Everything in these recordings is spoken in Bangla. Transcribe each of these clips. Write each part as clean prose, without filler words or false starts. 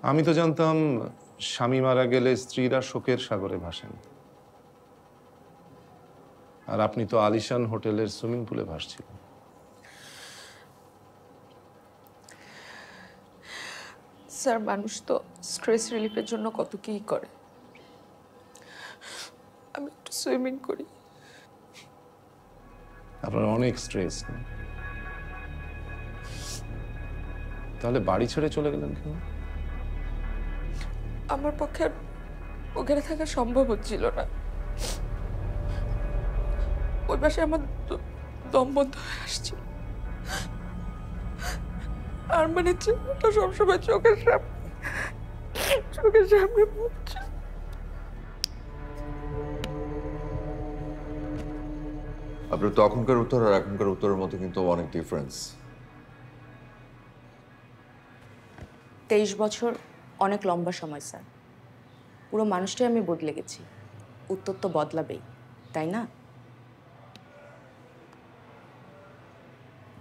আমি তো জানতাম স্বামী মারা গেলে স্ত্রীরা শোকের সাগরে ভাসেন, আর আপনি তো আলিশান হোটেলের সুইমিং পুলে ভাসছিলেন। স্যার, মানুষ তো স্ট্রেস রিলিফের জন্য কত কী করে। আমি একটু সুইমিং করি। আপনার অনেক স্ট্রেস, তাহলে বাড়ি ছেড়ে চলে গেলেন কেন? আমার পক্ষে আর ওখানে থাকা সম্ভব হচ্ছিল না। ওই পাশে আমার দম বন্ধ হয়ে আসছিল। আর মানে চেহারাটা সবসময় চোখের সামনে পড়ছে। আপনার তখনকার উত্তর আর এখনকার উত্তরের মধ্যে কিন্তু অনেক ডিফারেন্স। 23 বছর অনেক লম্বা সময় স্যার। পুরো মানুষটাই আমি বদলে গেছি। উত্তর তো বদলাবেই, তাই না?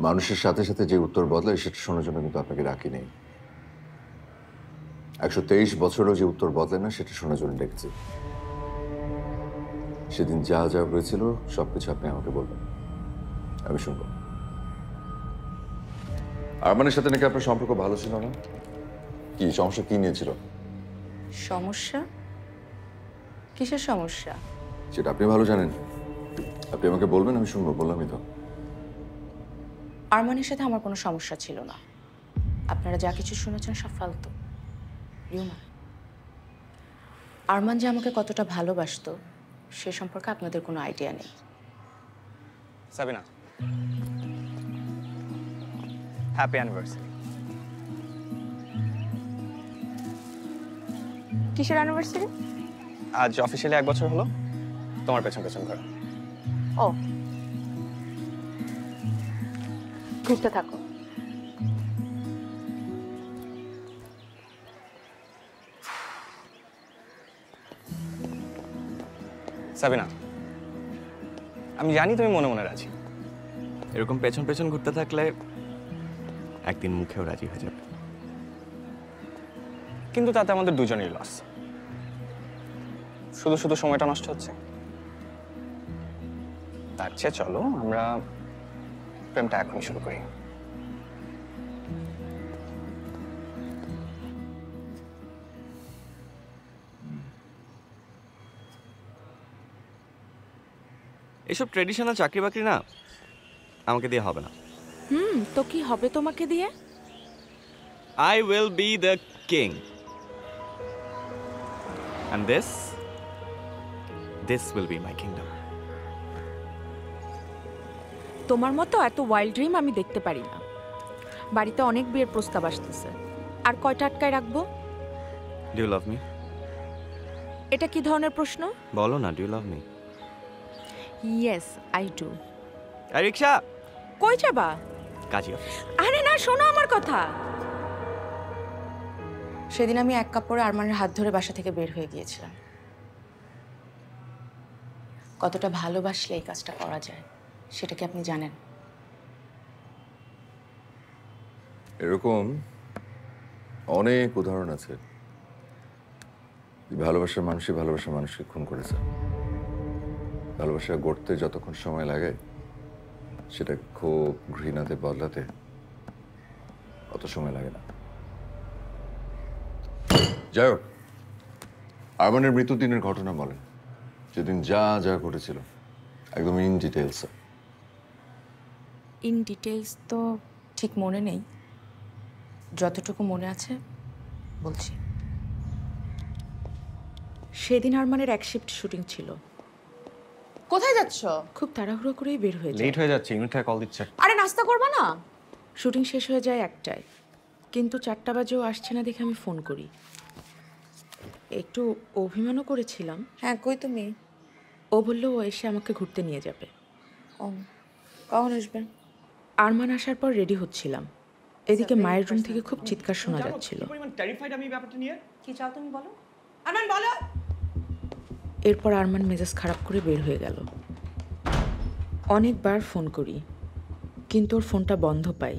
মানুষের সাথে সাথে যে উত্তর বদলায় সেটা শোনার জন্য কিন্তু আপনাকে ডাকি নেই। 123 বছরও যে উত্তর বদলে না সেটা শোনার জন্য ডেকেছি। সেদিন যা যা হয়েছিল সবকিছু আপনি আমাকে বলবেন, আমি শুনবো। আরমানের সাথে নাকি আপনার সম্পর্ক ভালো ছিল না? কি সমস্যা কি নিয়েছিল? সমস্যা? কিসের সমস্যা? সেটা আপনি ভালো জানেন। আপনি আমাকে বলবেন, আমি শুনবো। বললামই তো। আরমানের সাথে আমার কোনো সমস্যা ছিল না। আপনারা যা কিছু শুনেছেন সব ফালতু। রিউমা, আরমান যে আমাকে কতটা ভালোবাসতো সে সম্পর্কে আপনাদের কোনো আইডিয়া নেই। Sabina, happy anniversary. কিসের অ্যানিভার্সারি? আজ অফিসিয়ালি 1 বছর হলো তোমার পেছন পেছন ঘোরা। ও, ঘুরতে থাকো। সাবিনা, আমি জানি তুমি মনে মনে রাজি। এরকম পেছন পেছন ঘুরতে থাকলে একদিন মুখেও রাজি হয়ে যাবে, কিন্তু তাতে আমাদের দুজনেরই লস। শুধু শুধু সময়টা নষ্ট হচ্ছে। তার চেয়ে চলো আমরা প্রেমটা এখনই শুরু করি। এসব ট্রেডিশনাল চাকরি বাকরি না আমাকে দিয়ে হবে না। তো কি হবে তোমাকে দিয়ে? I will be the king. And this will be my kingdom. তোমার মতো এত ওয়াইল্ড ড্রিম আমি দেখতে পারি না। বাড়িতে অনেক বিয়ের প্রস্তাব আসতেছে, আর কয়টা আটকায় রাখবো? Do you love me? এটা কি ধরনের প্রশ্ন? বলো না, do you love me? Yes, I do. এই রিকশা, কই যাবা? কাজী অফিস। আরে না, শোনো আমার কথা। সেদিন আমি এক কাপড়ে আরমানের হাত ধরে বাসা থেকে বের হয়ে গিয়েছিলাম। কতটা ভালোবাসলে এই কাজটা করা যায় সেটা কি আপনি জানেন? এরকম অনেক উদাহরণ আছে। ভালোবাসার মানুষই ভালোবাসার মানুষকে খুন করেছে। ভালোবাসা গড়তে যতক্ষণ সময় লাগে সেটা খুব ঘৃণাতে বদলাতে অত সময় লাগে না। যাই হোক, আরমানের মৃত্যুদিনের ঘটনা বলেন। যেদিন যা যা ঘটেছিল একদম ইন ডিটেলস। ইন ডিটেলস তো ঠিক মনে নেই, যতটুকু মনে আছে বলছি। সেদিন আরমানের এক শিফট শুটিং ছিল। কোথায় যাচ্ছ? খুব তাড়াহুড়ো করেই বের হয়ে যায়। লেট হয়ে যাচ্ছে, ইউনিট থেকে কল দিচ্ছে। আরে নাস্তা করবা না? শুটিং শেষ হয়ে যায় 1টায়, কিন্তু 4টা বাজেও আসছে না দেখে আমি ফোন করি। একটু অভিমানও করেছিলাম। হ্যাঁ, কই তুমি? ও বলল ও এসে আমাকে ঘুরতে নিয়ে যাবে। ও, কখন আসবেন? আরমান আসার পর রেডি হচ্ছিলাম, এদিকে মায়ের রুম থেকে খুব চিৎকার শোনা যাচ্ছিল। কি চাও তুমি বলো? আরমান বলো। এরপর আরমান মেজাজ খারাপ করে বের হয়ে গেল। অনেকবার ফোন করি কিন্তু ওর ফোনটা বন্ধ পাই।